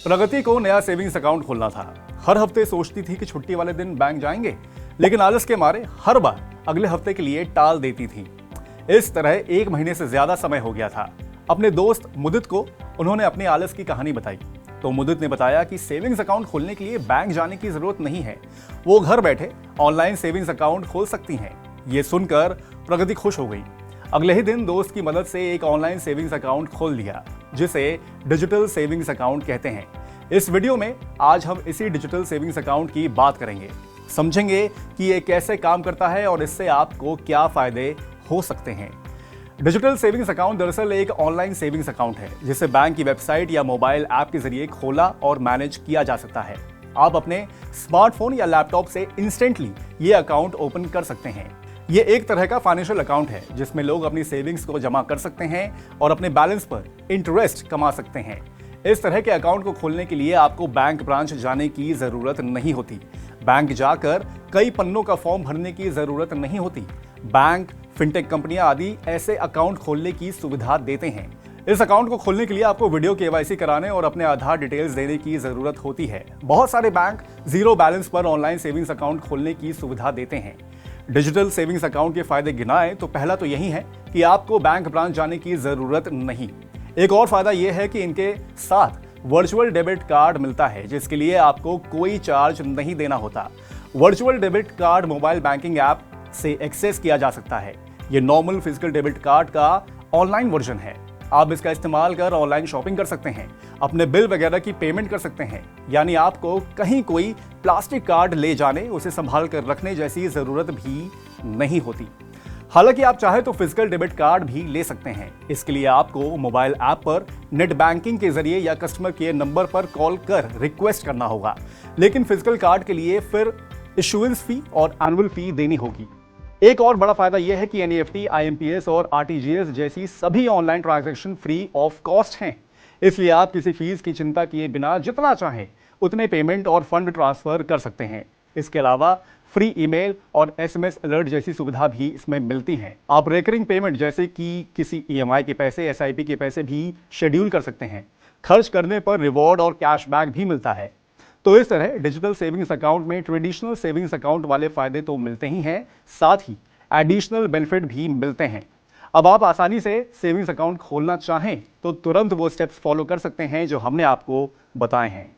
प्रगति को नया savings account खोलना था। हर हफ्ते सोचती थी कि छुट्टी वाले दिन बैंक जाएंगे, लेकिन आलस के मारे हर बार अगले हफ्ते के लिए टाल देती थी। इस तरह 1 महीने से ज्यादा समय हो गया था। अपने दोस्त मुदित को उन्होंने अपनी आलस की कहानी बताई, तो मुदित ने बताया कि सेविंग्स अकाउंट खोलने के लिए बैंक जाने की जरूरत नहीं है, वो घर बैठे ऑनलाइन सेविंग्स अकाउंट खोल सकती हैं। ये सुनकर प्रगति खुश हो गई। अगले ही दिन दोस्त की मदद से एक ऑनलाइन सेविंग्स अकाउंट खोल लिया, जिसे डिजिटल सेविंग्स अकाउंट कहते हैं। इस वीडियो में आज हम इसी डिजिटल सेविंग्स अकाउंट की बात करेंगे, समझेंगे कि ये कैसे काम करता है और इससे आपको क्या फायदे हो सकते हैं। डिजिटल सेविंग्स अकाउंट दरअसल एक ऑनलाइन सेविंग्स अकाउंट है, जिसे बैंक की वेबसाइट या मोबाइल ऐप के जरिए खोला और मैनेज किया जा सकता है। आप अपने स्मार्टफोन या लैपटॉप से इंस्टेंटली ये अकाउंट ओपन कर सकते हैं। ये एक तरह का फाइनेंशियल अकाउंट है, जिसमें लोग अपनी सेविंग्स को जमा कर सकते हैं और अपने बैलेंस पर इंटरेस्ट कमा सकते हैं। इस तरह के अकाउंट को खोलने के लिए आपको बैंक ब्रांच जाने की जरूरत नहीं होती। बैंक जाकर कई पन्नों का फॉर्म भरने की जरूरत नहीं होती। बैंक, फिनटेक कंपनियां आदि ऐसे अकाउंट खोलने की सुविधा देते हैं। इस अकाउंट को खोलने के लिए आपको वीडियो केवाईसी कराने और अपने आधार डिटेल्स देने की जरूरत होती है। बहुत सारे बैंक जीरो बैलेंस पर ऑनलाइन सेविंग्स अकाउंट खोलने की सुविधा देते हैं। डिजिटल सेविंग्स अकाउंट के फायदे गिनाएं तो पहला तो यही है कि आपको बैंक ब्रांच जाने की जरूरत नहीं। एक और फायदा यह है कि इनके साथ वर्चुअल डेबिट कार्ड मिलता है, जिसके लिए आपको कोई चार्ज नहीं देना होता। Virtual debit card mobile banking app से एक्सेस किया जा सकता है। ये नॉर्मल फिजिकल डेबिट कार्ड का ऑनलाइन वर्जन है। आप इसका इस्तेमाल कर ऑनलाइन शॉपिंग कर सकते हैं, अपने बिल वगैरह की पेमेंट कर सकते हैं। यानी आपको कहीं कोई प्लास्टिक कार्ड ले जाने, उसे संभाल कर रखने जैसी जरूरत भी नहीं होती। हालांकि आप चाहे तो फिजिकल डेबिट कार्ड भी ले सकते हैं। इसके लिए आपको मोबाइल ऐप पर नेट बैंकिंग के जरिए या कस्टमर केयर नंबर पर कॉल कर रिक्वेस्ट करना होगा, लेकिन फिजिकल कार्ड के लिए फिर इशुएंस फी और एनुअल फी देनी होगी। एक और बड़ा फायदा यह है कि एनईएफटी, आईएमपीएस और आरटीजीएस जैसी सभी online transaction free of cost हैं। इसलिए आप किसी फीस की चिंता किए बिना जितना चाहें उतने पेमेंट और फंड ट्रांसफर कर सकते हैं। इसके अलावा फ्री ईमेल और एसएमएस अलर्ट जैसी सुविधा भी इसमें मिलती है। आप रेकरिंग पेमेंट जैसे कि किसी ईएमआई के पैसे, एसआईपी के पैसे भी शेड्यूल कर सकते हैं। खर्च करने पर रिवॉर्ड और कैशबैक भी मिलता है। तो इस तरह डिजिटल सेविंग्स अकाउंट में ट्रेडिशनल सेविंग्स अकाउंट वाले फायदे तो मिलते ही हैं, साथ ही एडिशनल बेनिफिट भी मिलते हैं। अब आप आसानी से सेविंग्स अकाउंट खोलना चाहें तो तुरंत वो स्टेप्स फॉलो कर सकते हैं जो हमने आपको बताए हैं।